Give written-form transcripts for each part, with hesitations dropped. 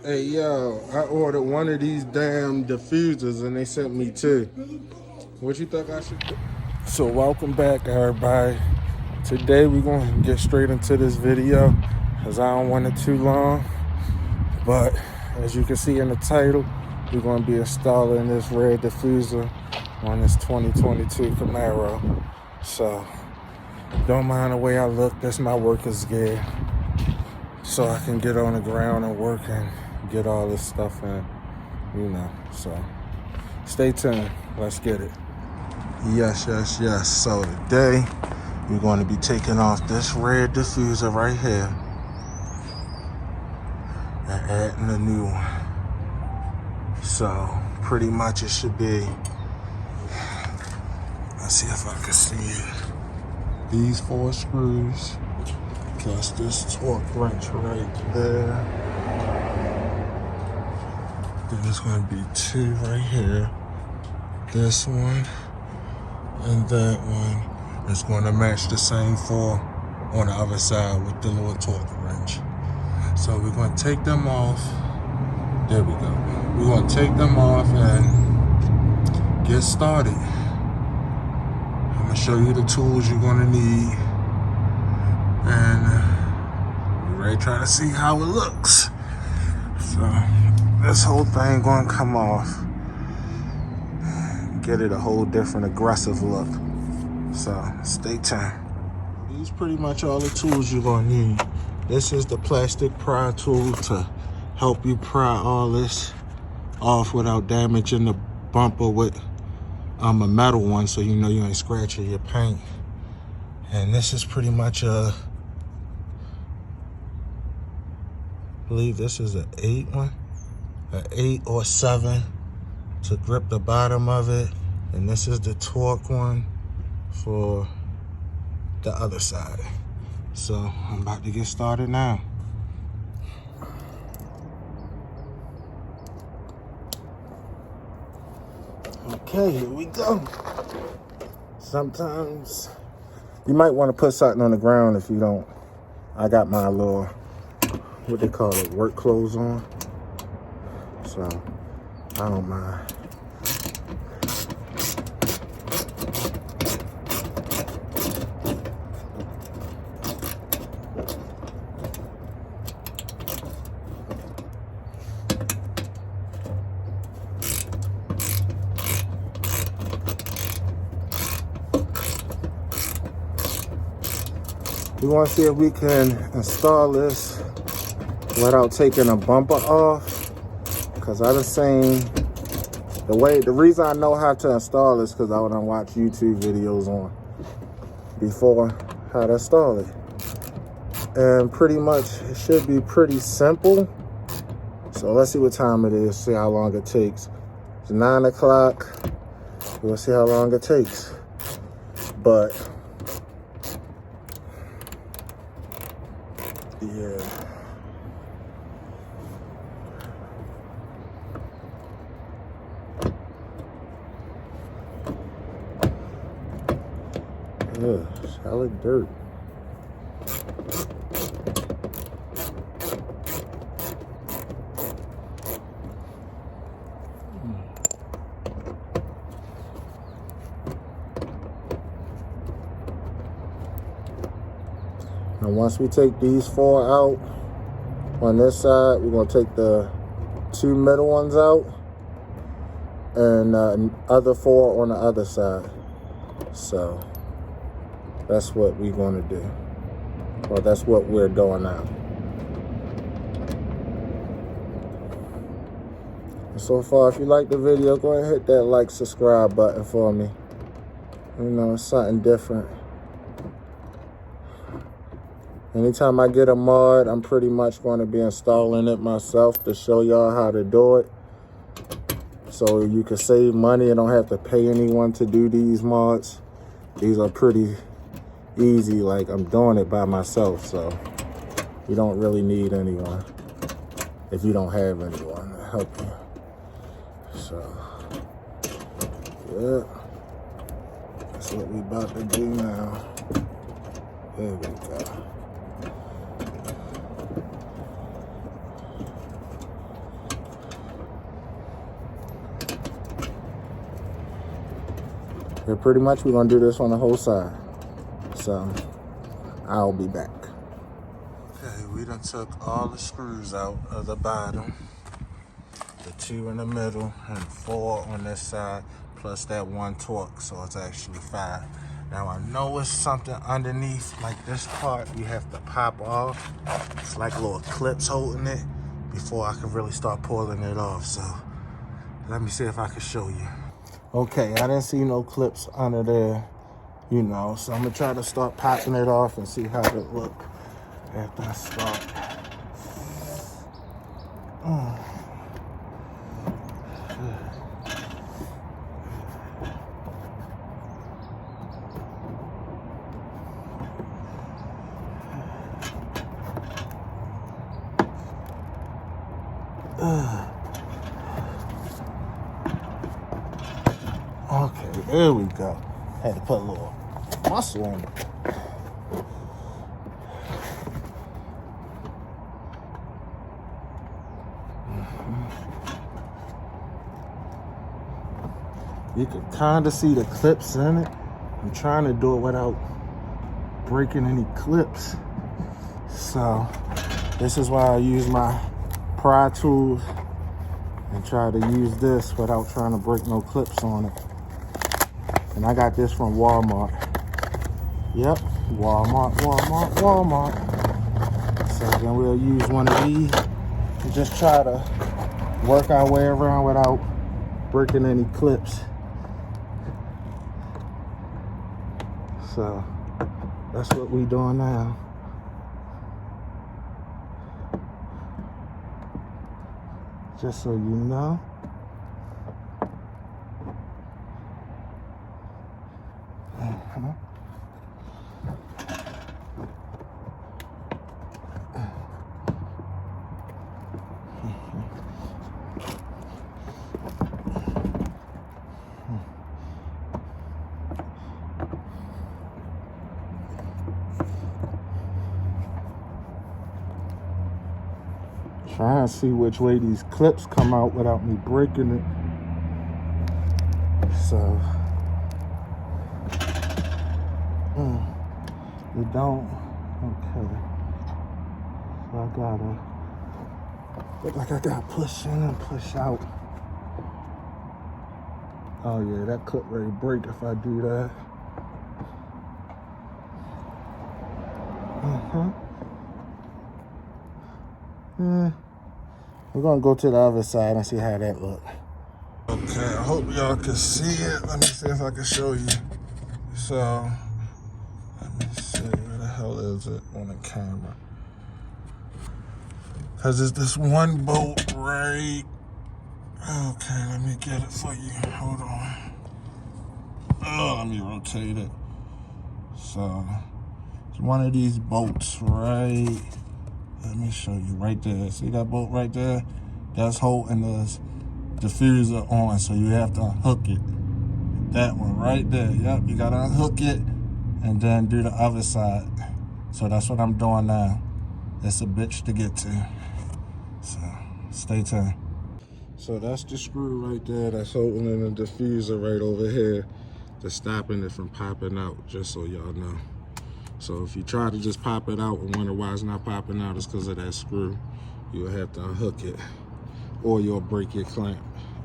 Hey yo, I ordered one of these damn diffusers and they sent me two. What you think I should do? So welcome back everybody. Today we're gonna get straight into this video because I don't want it too long. But as you can see in the title, we're gonna be installing this red diffuser on this 2022 Camaro. So don't mind the way I look, that's my worker's gear. So I can get on the ground and work and get all this stuff in, you know, so stay tuned, let's get it. Yes. So today we're going to be taking off this red diffuser right here and adding a new one. So pretty much it should be, let's see if I can see it, these 4 screws plus this torque wrench right there. Then there's going to be 2 right here. This one and that one is going to match the same 4 on the other side with the little torque wrench. So we're going to take them off. There we go. We're going to take them off and get started. I'm going to show you the tools you're going to need. And we're ready to try to see how it looks. So this whole thing going to come off. Get it a whole different aggressive look. So stay tuned. These pretty much all the tools you're going to need. This is the plastic pry tool to help you pry all this off without damaging the bumper with a metal one, so you know you ain't scratching your paint. And this is pretty much I believe this is an 8 one, an 8 or 7 to grip the bottom of it. And this is the torque one for the other side. So I'm about to get started now. Okay, here we go. Sometimes you might want to put something on the ground if you don't. I got my little, what they call it, work clothes on. So I don't mind. We want to see if we can install this without taking a bumper off, because I done seen the reason I know how to install this because I would watch YouTube videos on before how to install it, and pretty much it should be pretty simple. So let's see what time it is, see how long it takes. It's 9 o'clock. We'll see how long it takes. But yeah. Ugh, solid dirt. And once we take these 4 out on this side, we're going to take the 2 middle ones out and other 4 on the other side. So that's what we're going to do. Well, that's what we're doing now. And so far, if you like the video, go ahead and hit that like, subscribe button for me. You know, it's something different. Anytime I get a mod, I'm pretty much going to be installing it myself to show y'all how to do it. So you can save money and don't have to pay anyone to do these mods. These are pretty easy, like I'm doing it by myself, so you don't really need anyone if you don't have anyone to help you. So yeah, that's what we about to do now. There we go. But pretty much we're gonna do this on the whole side. So I'll be back. Okay, we done took all the screws out of the bottom, the 2 in the middle, and 4 on this side, plus that 1 torque, so it's actually 5. Now I know it's something underneath, like this part you have to pop off. It's like little clips holding it before I can really start pulling it off. So let me see if I can show you. Okay, I didn't see no clips under there, you know, so I'm gonna try to start popping it off and see how it look after I start. Okay, there we go. Had to put a little muscle on it. You can kind of see the clips in it. I'm trying to do it without breaking any clips. So this is why I use my pry tools and try to use this without trying to break no clips on it. And I got this from Walmart. Yep, Walmart. So then we'll use one of these and just try to work our way around without breaking any clips. So that's what we doing now. Just so you know. Trying to see which way these clips come out without me breaking it. So you don't. Okay. So I gotta look like I gotta push in and push out. Oh yeah, that clip ready to break if I do that. Yeah. We're gonna go to the other side and see how that look. Okay, I hope y'all can see it. Let me see if I can show you. So, let me see, where the hell is it on the camera? Cause it's this one bolt right. Okay, let me get it for you. Hold on. Oh, let me rotate it. So, it's one of these bolts right. Let me show you right there. See that bolt right there? That's holding the diffuser on, so you have to unhook it. That one right there. Yep, you gotta unhook it and then do the other side. So that's what I'm doing now. It's a bitch to get to. So stay tuned. So that's the screw right there that's holding the diffuser right over here that's stopping it from popping out, just so y'all know. So if you try to just pop it out and wonder why it's not popping out, it's because of that screw. You'll have to unhook it, or you'll break your clamp,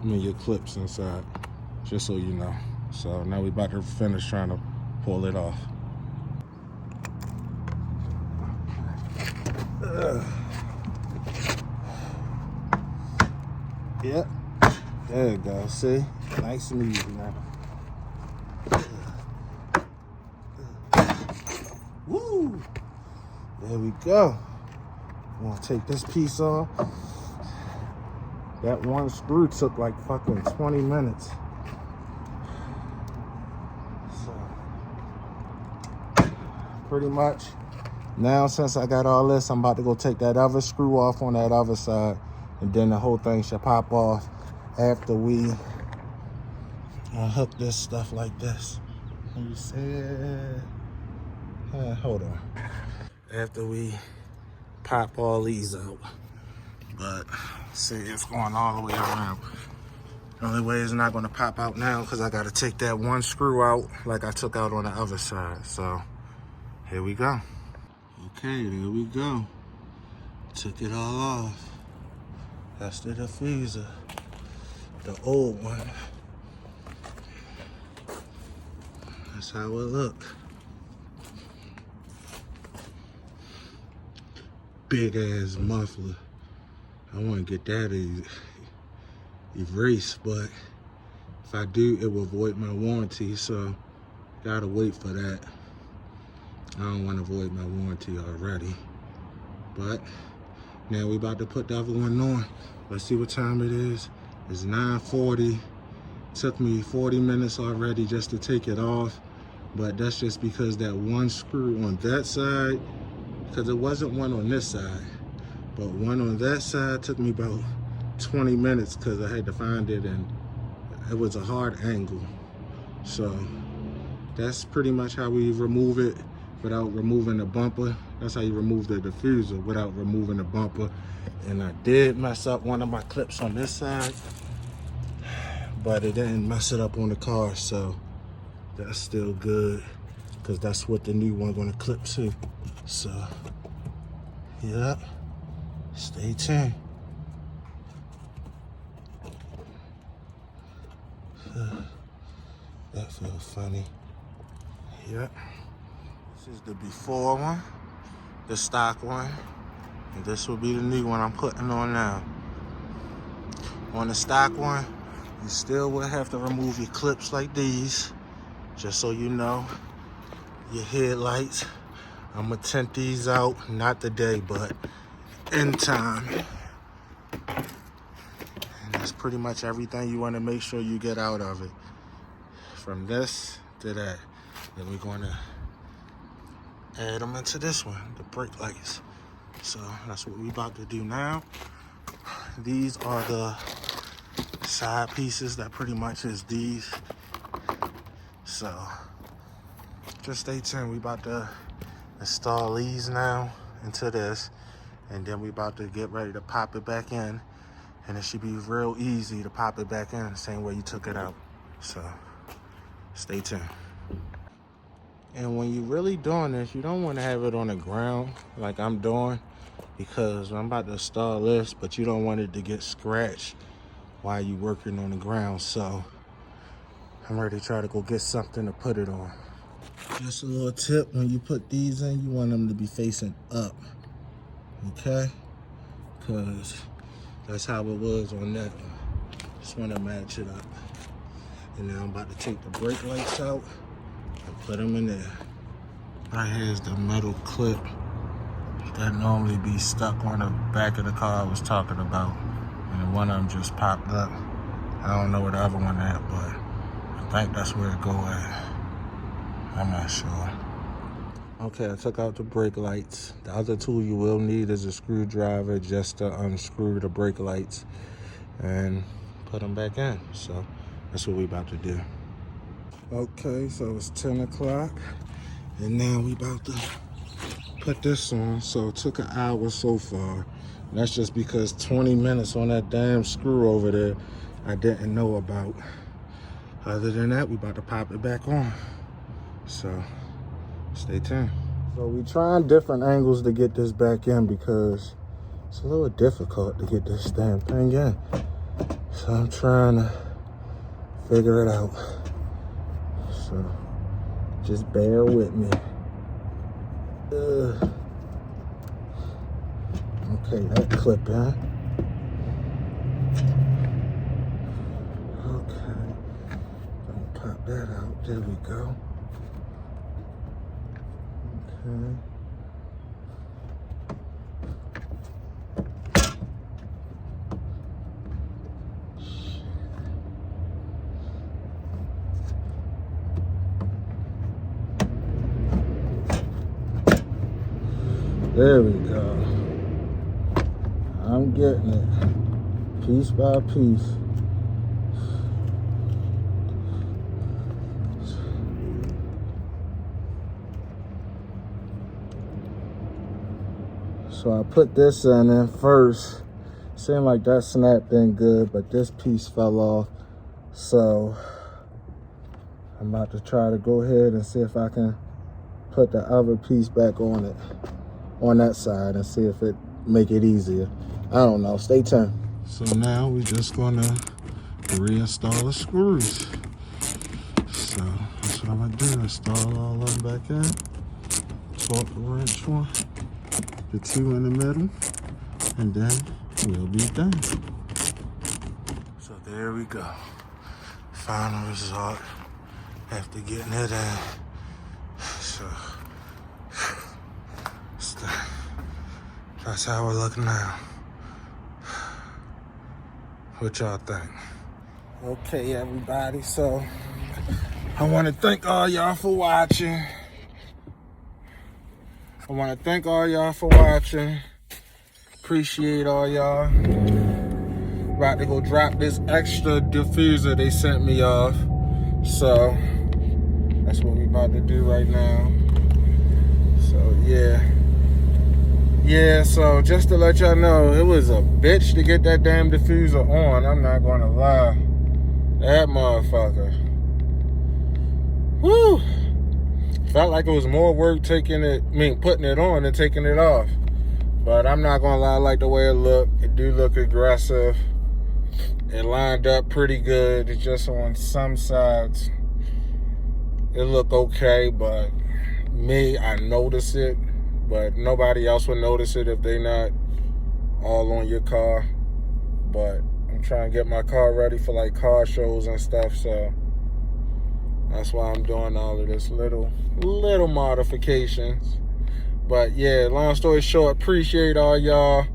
your clips inside, just so you know. So now we're about to finish trying to pull it off. Yep, there you go, see? Nice and easy now. Woo! There we go. I'm gonna take this piece off. That one screw took like fucking 20 minutes. So, pretty much, now since I got all this, I'm about to go take that other screw off on that other side, and then the whole thing should pop off after we unhook this stuff like this. You see it? Hold on. After we pop all these out. But see, it's going all the way around. The only way it's not gonna pop out now because I gotta take that one screw out like I took out on the other side. So here we go. Okay, there we go. Took it all off. That's the diffuser, the old one. That's how it look. Big ass muffler. I want to get that erased, but if I do, it will void my warranty, so gotta wait for that. I don't want to void my warranty already. But now we about to put the other one on. Let's see what time it is. It's 9:40. Took me 40 minutes already just to take it off. But that's just because that one screw on that side, because it wasn't one on this side, but one on that side took me about 20 minutes because I had to find it, and it was a hard angle. So that's pretty much how we remove it without removing the bumper. That's how you remove the diffuser without removing the bumper. And I did mess up one of my clips on this side, but it didn't mess it up on the car, so that's still good because that's what the new one gonna clip to. So yeah, stay tuned. That feels funny. Yep. This is the before one, the stock one, and this will be the new one I'm putting on now. On the stock one, you still will have to remove your clips like these, just so you know. Your headlights, I'm gonna tint these out, not today, but in time. And that's pretty much everything you wanna make sure you get out of it. From this to that. Then we're gonna add them into this one, the brake lights. So that's what we about to do now. These are the side pieces that pretty much is these. So just stay tuned. We about to install these now into this, and then we about to get ready to pop it back in, and it should be real easy to pop it back in the same way you took it out. So stay tuned. And when you're really doing this, you don't want to have it on the ground like I'm doing, because I'm about to install this, but you don't want it to get scratched while you're working on the ground. So I'm ready to try to go get something to put it on. Just a little tip, when you put these in, you want them to be facing up, okay? Because that's how it was on that one. Just want to match it up. And now I'm about to take the brake lights out and put them in there. Right here is the metal clip that normally be stuck on the back of the car I was talking about. And one of them just popped up. I don't know where the other one at, but I think that's where it go at. I'm not sure. Okay, I took out the brake lights. The other tool you will need is a screwdriver just to unscrew the brake lights and put them back in. So that's what we about to do. Okay, so it's 10 o'clock, and now we about to put this on. So it took an hour so far. And that's just because 20 minutes on that damn screw over there I didn't know about. Other than that, we about to pop it back on. So stay tuned. So we trying different angles to get this back in because it's a little difficult to get this damn thing in. So I'm trying to figure it out. So just bear with me. Okay, that clip in. Okay, gonna pop that out. There we go. Okay. There we go. I'm getting it piece by piece. So I put this in first. Seemed like that snapped in good, but this piece fell off. So I'm about to try to go ahead and see if I can put the other piece back on it, on that side, and see if it make it easier. I don't know. Stay tuned. So now we're just gonna reinstall the screws. So that's what I'm gonna do. Install all of them back in. Swap the wrench one, the two in the middle, and then we'll be done. So there we go. Final result after getting it in. So that's how we're looking now. What y'all think? Okay, everybody. So I want to thank all y'all for watching. Appreciate all y'all. About to go drop this extra diffuser they sent me off. So that's what we about to do right now. So yeah, so just to let y'all know, it was a bitch to get that damn diffuser on. I'm not gonna lie. That motherfucker. Woo! Felt like it was more work putting it on than taking it off. But I'm not gonna lie, I like the way it looked. It do look aggressive. It lined up pretty good. It's just on some sides it look okay, but me, I notice it. But nobody else would notice it if they not all on your car. But I'm trying to get my car ready for like car shows and stuff, so that's why I'm doing all of this little modifications. But yeah, long story short, appreciate all y'all.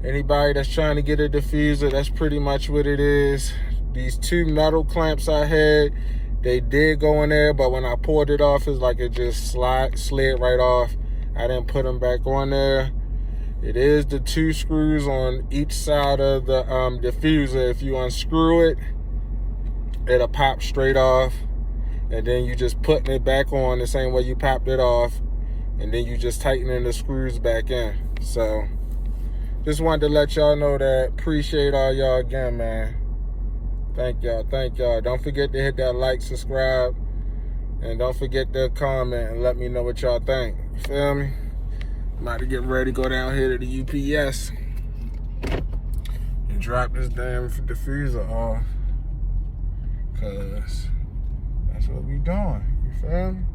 Anybody that's trying to get a diffuser, that's pretty much what it is. These two metal clamps I had, they did go in there, but when I pulled it off, it's like it just slid right off. I didn't put them back on there. It is the two screws on each side of the diffuser. If you unscrew it, it'll pop straight off. And then you just putting it back on the same way you popped it off. And then you just tightening the screws back in. So just wanted to let y'all know that. Appreciate all y'all again, man. Thank y'all. Don't forget to hit that like, subscribe, and don't forget to comment and let me know what y'all think. You feel me? I'm about to get ready to go down here to the UPS and drop this damn diffuser off, cause that's what we doing. You feel me?